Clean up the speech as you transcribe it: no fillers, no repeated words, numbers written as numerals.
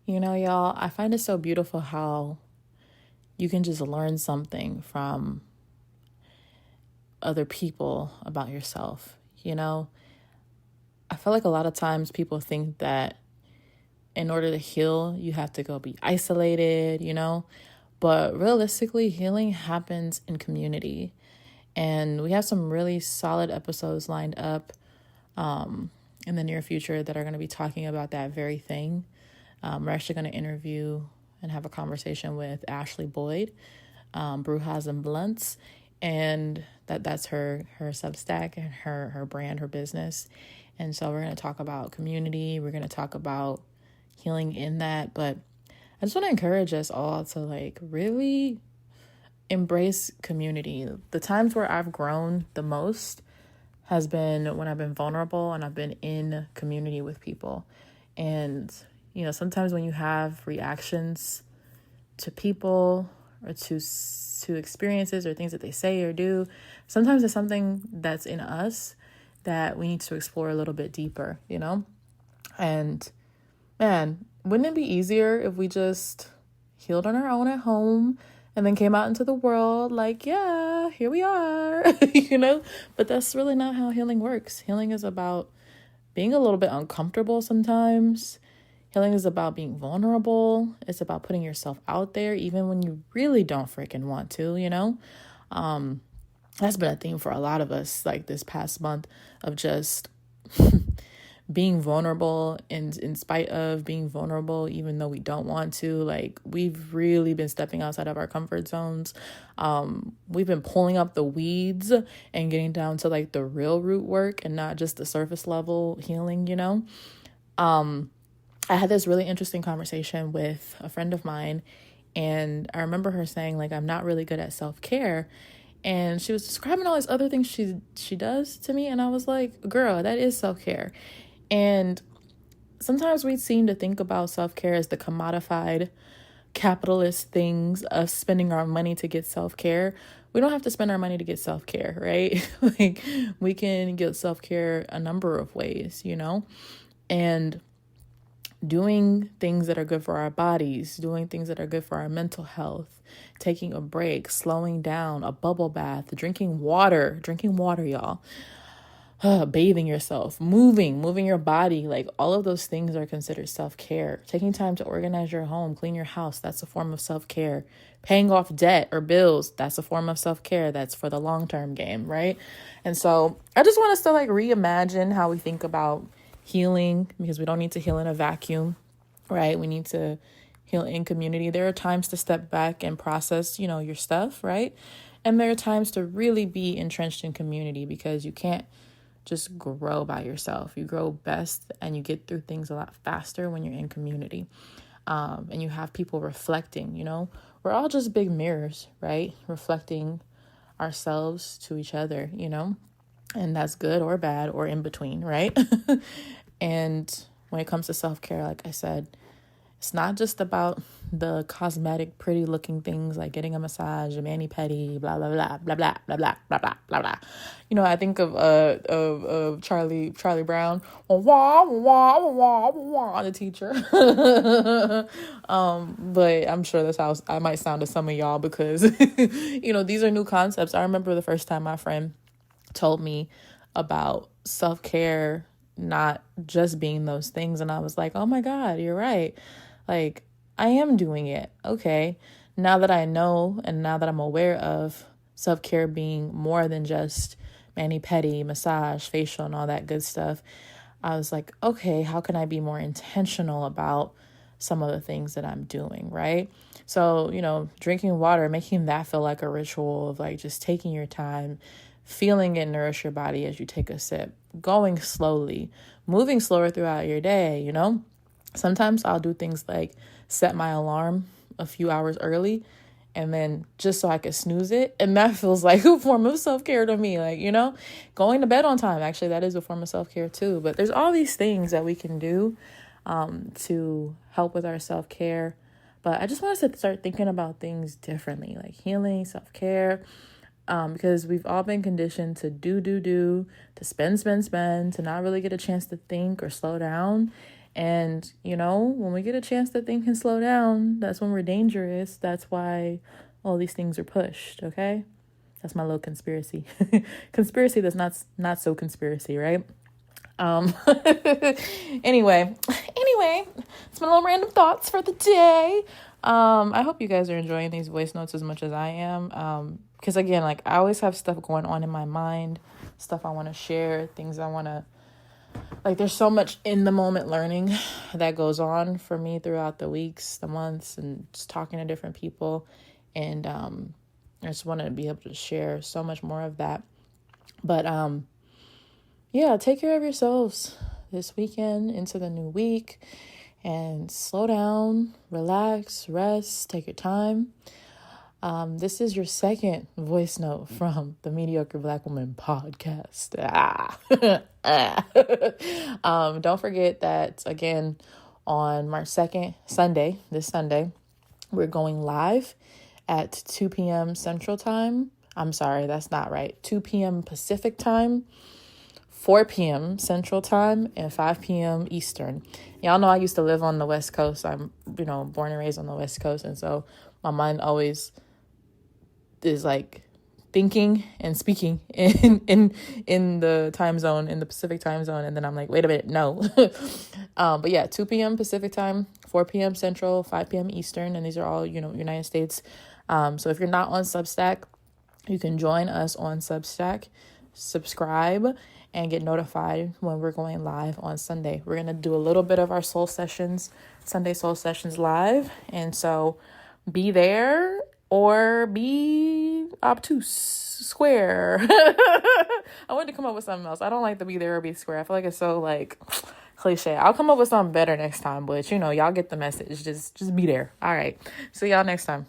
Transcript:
Y'all, I find it so beautiful how you can just learn something from other people about yourself. I feel like a lot of times people think that in order to heal, you have to go be isolated. But realistically, healing happens in community. And we have some really solid episodes lined up in the near future that are going to be talking about that very thing. We're actually going to interview and have a conversation with Ashley Boyd, Brujas and Blunts, and that's her Substack and her brand, her business. And so we're going to talk about community. We're going to talk about healing in that. But I just want to encourage us all to really embrace community. The times where I've grown the most has been when I've been vulnerable and I've been in community with people. And sometimes when you have reactions to people or to experiences or things that they say or do, sometimes it's something that's in us that we need to explore a little bit deeper. And man, wouldn't it be easier if we just healed on our own at home and then came out into the world yeah, here we are, But that's really not how healing works. Healing is about being a little bit uncomfortable sometimes. Healing is about being vulnerable. It's about putting yourself out there even when you really don't freaking want to. That's been a theme for a lot of us this past month of just being vulnerable, and in spite of being vulnerable, even though we don't want to, we've really been stepping outside of our comfort zones. We've been pulling up the weeds and getting down to the real root work and not just the surface level healing. I had this really interesting conversation with a friend of mine, and I remember her saying I'm not really good at self-care. And she was describing all these other things she does to me, and I was like, girl, that is self-care. And sometimes we seem to think about self-care as the commodified capitalist things of spending our money to get self-care. We don't have to spend our money to get self-care, right? We can get self-care a number of ways, and doing things that are good for our bodies, doing things that are good for our mental health, taking a break, slowing down, a bubble bath, drinking water, y'all. Bathing yourself, moving your body, all of those things are considered self-care. Taking time to organize your home, clean your house, that's a form of self-care. Paying off debt or bills, that's a form of self-care. That's for the long-term game, right? And so I just want us to reimagine how we think about healing, because we don't need to heal in a vacuum, right? We need to heal in community. There are times to step back and process, your stuff, right? And there are times to really be entrenched in community, because you can't just grow by yourself. You grow best and you get through things a lot faster when you're in community. And you have people reflecting, we're all just big mirrors, right? Reflecting ourselves to each other, and that's good or bad or in between, right? And when it comes to self-care, like I said, it's not just about the cosmetic, pretty looking things like getting a massage, a mani-pedi, blah, blah, blah, blah, blah, blah, blah, blah, blah, blah, blah. I think of Charlie Brown, wah, wah, wah, wah, the teacher. But I'm sure that's how I might sound to some of y'all, because, these are new concepts. I remember the first time my friend told me about self-care not just being those things, and I was like, oh my God, you're right. I am doing it. Okay. Now that I know, and now that I'm aware of self-care being more than just mani-pedi, massage, facial, and all that good stuff, I was like, okay, how can I be more intentional about some of the things that I'm doing, right? So, drinking water, making that feel like a ritual of just taking your time, feeling it nourish your body as you take a sip, going slowly, moving slower throughout your day, Sometimes I'll do things like set my alarm a few hours early, and then just so I could snooze it. And that feels like a form of self-care to me. Going to bed on time, actually, that is a form of self-care too. But there's all these things that we can do to help with our self-care. But I just want us to start thinking about things differently, like healing, self-care, because we've all been conditioned to do, to spend, to not really get a chance to think or slow down. And, when we get a chance that things can slow down, that's when we're dangerous. That's why all these things are pushed, okay? That's my little conspiracy. Conspiracy that's not so conspiracy, right? Um anyway, it's my little random thoughts for the day. I hope you guys are enjoying these voice notes as much as I am. Because again, like, I always have stuff going on in my mind, stuff I want to share, things I want to, like, there's so much in the moment learning that goes on for me throughout the weeks, the months, and just talking to different people. And I just wanted to be able to share so much more of that. But yeah, take care of yourselves this weekend into the new week, and slow down, relax, rest, take your time. This is your second voice note from the Mediocre Black Woman podcast. Don't forget that, again, on March 2nd, this Sunday, we're going live at 2 p.m. Central Time. I'm sorry, that's not right. 2 p.m. Pacific Time, 4 p.m. Central Time, and 5 p.m. Eastern. Y'all know I used to live on the West Coast. I'm, born and raised on the West Coast. And so my mind always is like thinking and speaking in the time zone, in the Pacific time zone. And then I'm like, wait a minute, no. But yeah, 2 p.m. Pacific time, 4 p.m. Central, 5 p.m. Eastern. And these are all, United States. So if you're not on Substack, you can join us on Substack, subscribe, and get notified when we're going live on Sunday. We're going to do a little bit of our Sunday soul sessions live. And so be there or be obtuse, square. I wanted to come up with something else. I don't like to be there or be square. I feel like it's so cliche. I'll come up with something better next time, but y'all get the message. Just be there. All right. See y'all next time.